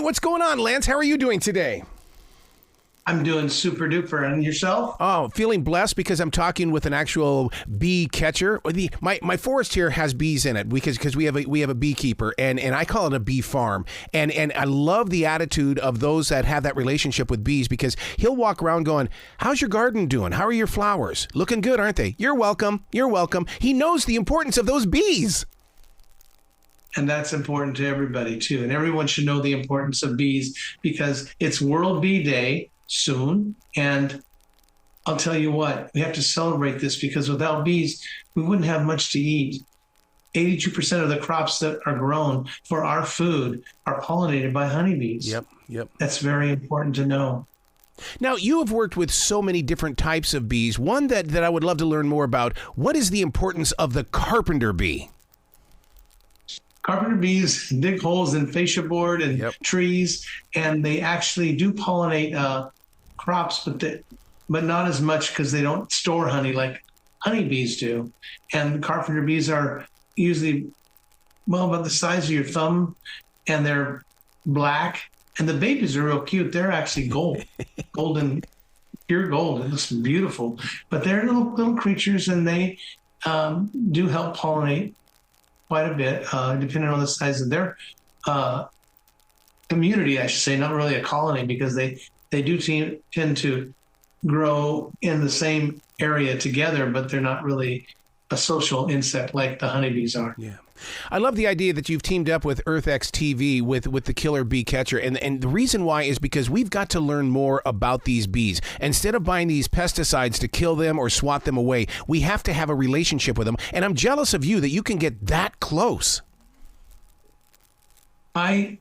what's going on, Lance? How are you doing today? I'm doing super duper. And yourself? Oh, feeling blessed because I'm talking with an actual bee catcher. My forest here has bees in it because we have a beekeeper and I call it a bee farm. And I love the attitude of those that have that relationship with bees because he'll walk around going, "How's your garden doing? How are your flowers? Looking good, aren't they? You're welcome. You're welcome." He knows the importance of those bees. And that's important to everybody too. And everyone should know the importance of bees because it's World Bee Day soon. And I'll tell you what, we have to celebrate this because without bees, we wouldn't have much to eat. 82% of the crops that are grown for our food are pollinated by honeybees. Yep. That's very important to know. Now, you have worked with so many different types of bees. One that I would love to learn more about, what is the importance of the carpenter bee? Carpenter bees dig holes in fascia board and trees, and they actually do pollinate crops, but not as much because they don't store honey like honeybees do. And carpenter bees are usually, about the size of your thumb, and they're black. And the babies are real cute. They're actually golden, pure gold. It looks beautiful. But they're little creatures, and they do help pollinate quite a bit, depending on the size of their community, I should say, not really a colony, because they do tend to grow in the same area together, but they're not really a social insect like the honeybees are. Yeah. I love the idea that you've teamed up with XTV with the killer bee catcher. And the reason why is because we've got to learn more about these bees. Instead of buying these pesticides to kill them or swat them away, we have to have a relationship with them. And I'm jealous of you that you can get that close. I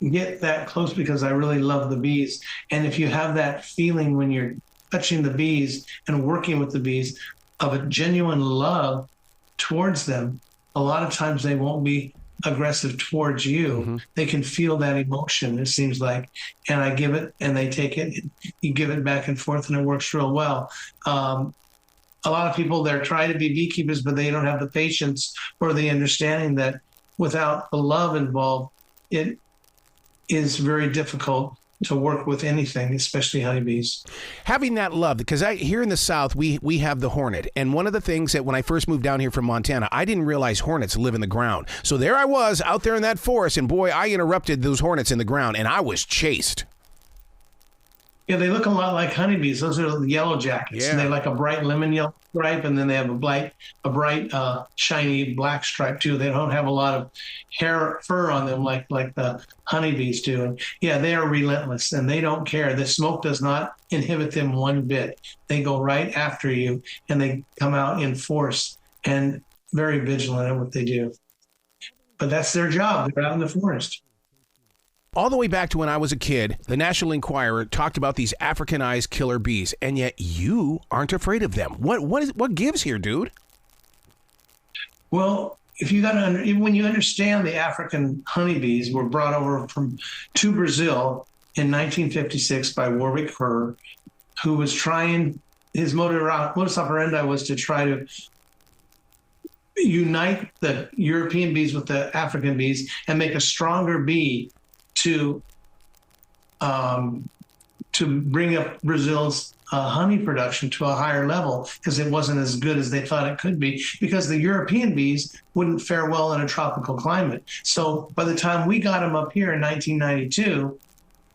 get that close because I really love the bees. And if you have that feeling when you're touching the bees and working with the bees of a genuine love towards them, a lot of times they won't be aggressive towards you. Mm-hmm. They can feel that emotion, it seems like. And I give it and they take it. You give it back and forth and it works real well. A lot of people, they're trying to be beekeepers, but they don't have the patience or the understanding that without the love involved, it is very difficult to work with anything, especially honeybees. Having that love, because here in the South, we have the hornet. And one of the things that when I first moved down here from Montana, I didn't realize hornets live in the ground. So there I was out there in that forest, and boy, I interrupted those hornets in the ground, and I was chased. Yeah, they look a lot like honeybees. Those are the yellow jackets. Yeah. And they like a bright lemon yellow stripe, and then they have a bright shiny black stripe too. They don't have a lot of fur on them like the honeybees do. And yeah, they are relentless and they don't care. The smoke does not inhibit them one bit. They go right after you and they come out in force and very vigilant at what they do. But that's their job. They're out in the forest. All the way back to when I was a kid, the National Enquirer talked about these Africanized killer bees, and yet you aren't afraid of them. What gives here, dude? Well, when you understand the African honeybees were brought over to Brazil in 1956 by Warwick Kerr, who was trying, his modus operandi was to try to unite the European bees with the African bees and make a stronger bee to bring up Brazil's honey production to a higher level, because it wasn't as good as they thought it could be, because the European bees wouldn't fare well in a tropical climate. So by the time we got them up here in 1992,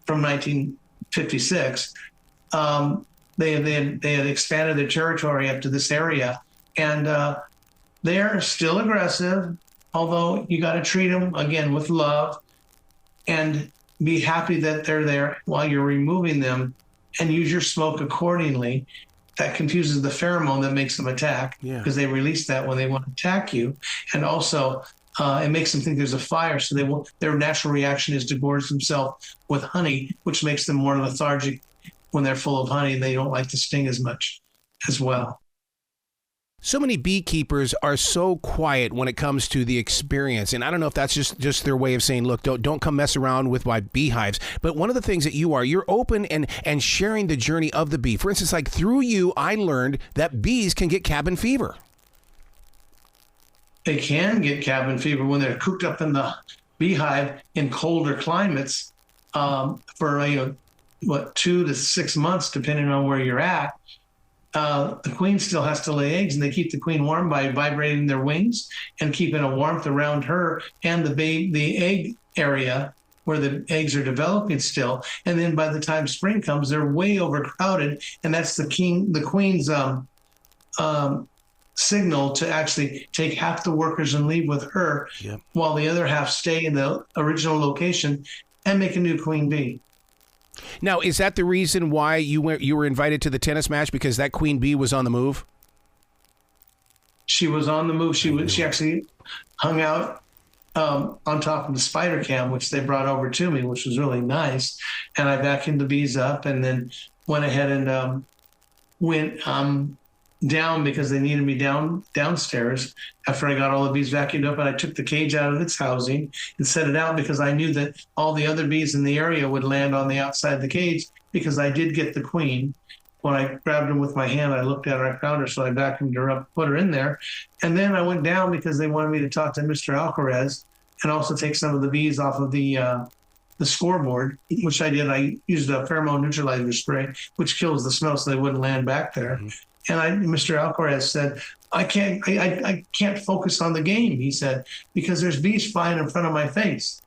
from 1956, they had expanded their territory up to this area, and they are still aggressive, although you got to treat them again with love and be happy that they're there while you're removing them, and use your smoke accordingly. That confuses the pheromone that makes them attack, because they release that when they want to attack you. And also it makes them think there's a fire. So their natural reaction is to gorge themselves with honey, which makes them more lethargic when they're full of honey. They don't like to sting as much as well. So many beekeepers are so quiet when it comes to the experience. And I don't know if that's just their way of saying, look, don't come mess around with my beehives. But one of the things that you're open and sharing the journey of the bee. For instance, like through you, I learned that bees can get cabin fever. They can get cabin fever when they're cooped up in the beehive in colder climates. for 2 to 6 months, depending on where you're at. The queen still has to lay eggs, and they keep the queen warm by vibrating their wings and keeping a warmth around her and the egg area where the eggs are developing still. And then by the time spring comes, they're way overcrowded, and that's the queen's signal to actually take half the workers and leave with her, Yep. while the other half stay in the original location and make a new queen bee. Now, is that the reason why you were invited to the tennis match, because that queen bee was on the move? She was on the move. She actually hung out on top of the spider cam, which they brought over to me, which was really nice. And I vacuumed the bees up, and then went ahead and went down, because they needed me downstairs after I got all the bees vacuumed up, and I took the cage out of its housing and set it out, because I knew that all the other bees in the area would land on the outside of the cage, because I did get the queen. When I grabbed her with my hand, I looked at her, I found her, so I vacuumed her up, put her in there. And then I went down because they wanted me to talk to Mr. Alcaraz and also take some of the bees off of the scoreboard, which I did. I used a pheromone neutralizer spray, which kills the smell, so they wouldn't land back there. Mm-hmm. And Mr. Alcaraz said, I can't focus on the game, he said, because there's bees flying in front of my face.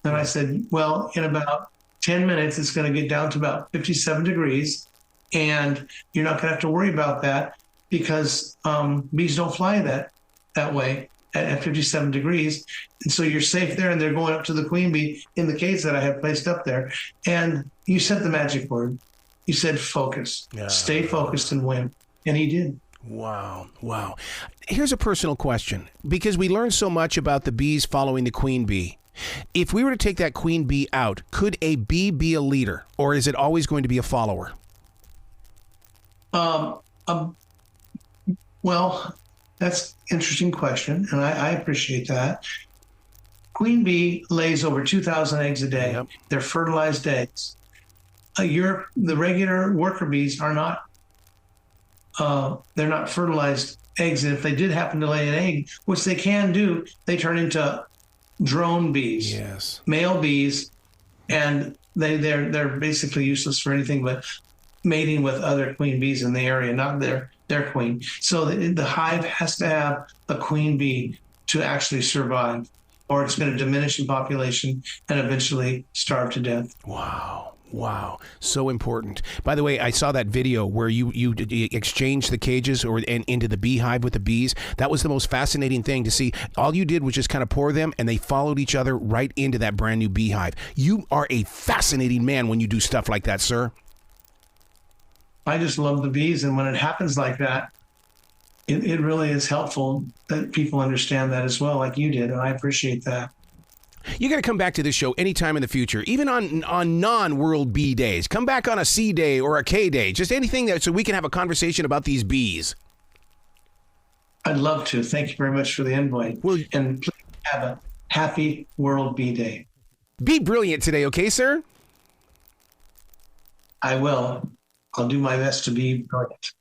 And I said, well, in about 10 minutes, it's going to get down to about 57 degrees. And you're not going to have to worry about that, because bees don't fly that way at 57 degrees. And so you're safe there. And they're going up to the queen bee in the cage that I had placed up there. And you said the magic word. You said focus. Yeah. Stay focused and win. And he did. Wow. Wow. Here's a personal question, because we learned so much about the bees following the queen bee. If we were to take that queen bee out, could a bee be a leader, or is it always going to be a follower? Well, that's an interesting question, and I appreciate that. Queen bee lays over 2,000 eggs a day. Yep. They're fertilized eggs. The regular worker bees are not. They're not fertilized eggs, and if they did happen to lay an egg, which they can do, they turn into drone bees. Yes. Male bees, and they're basically useless for anything but mating with other queen bees in the area, not their queen. So the hive has to have a queen bee to actually survive, or it's going to diminish in population and eventually starve to death. Wow. Wow. So important. By the way, I saw that video where you exchanged the cages and into the beehive with the bees. That was the most fascinating thing to see. All you did was just kind of pour them, and they followed each other right into that brand new beehive. You are a fascinating man when you do stuff like that, sir. I just love the bees. And when it happens like that, it really is helpful that people understand that as well, like you did. And I appreciate that. You got to come back to this show anytime in the future, even on non-World Bee Days. Come back on a C Day or a K Day, just anything so we can have a conversation about these bees. I'd love to. Thank you very much for the invite. And please have a happy World Bee Day. Be brilliant today, okay, sir? I will. I'll do my best to be brilliant.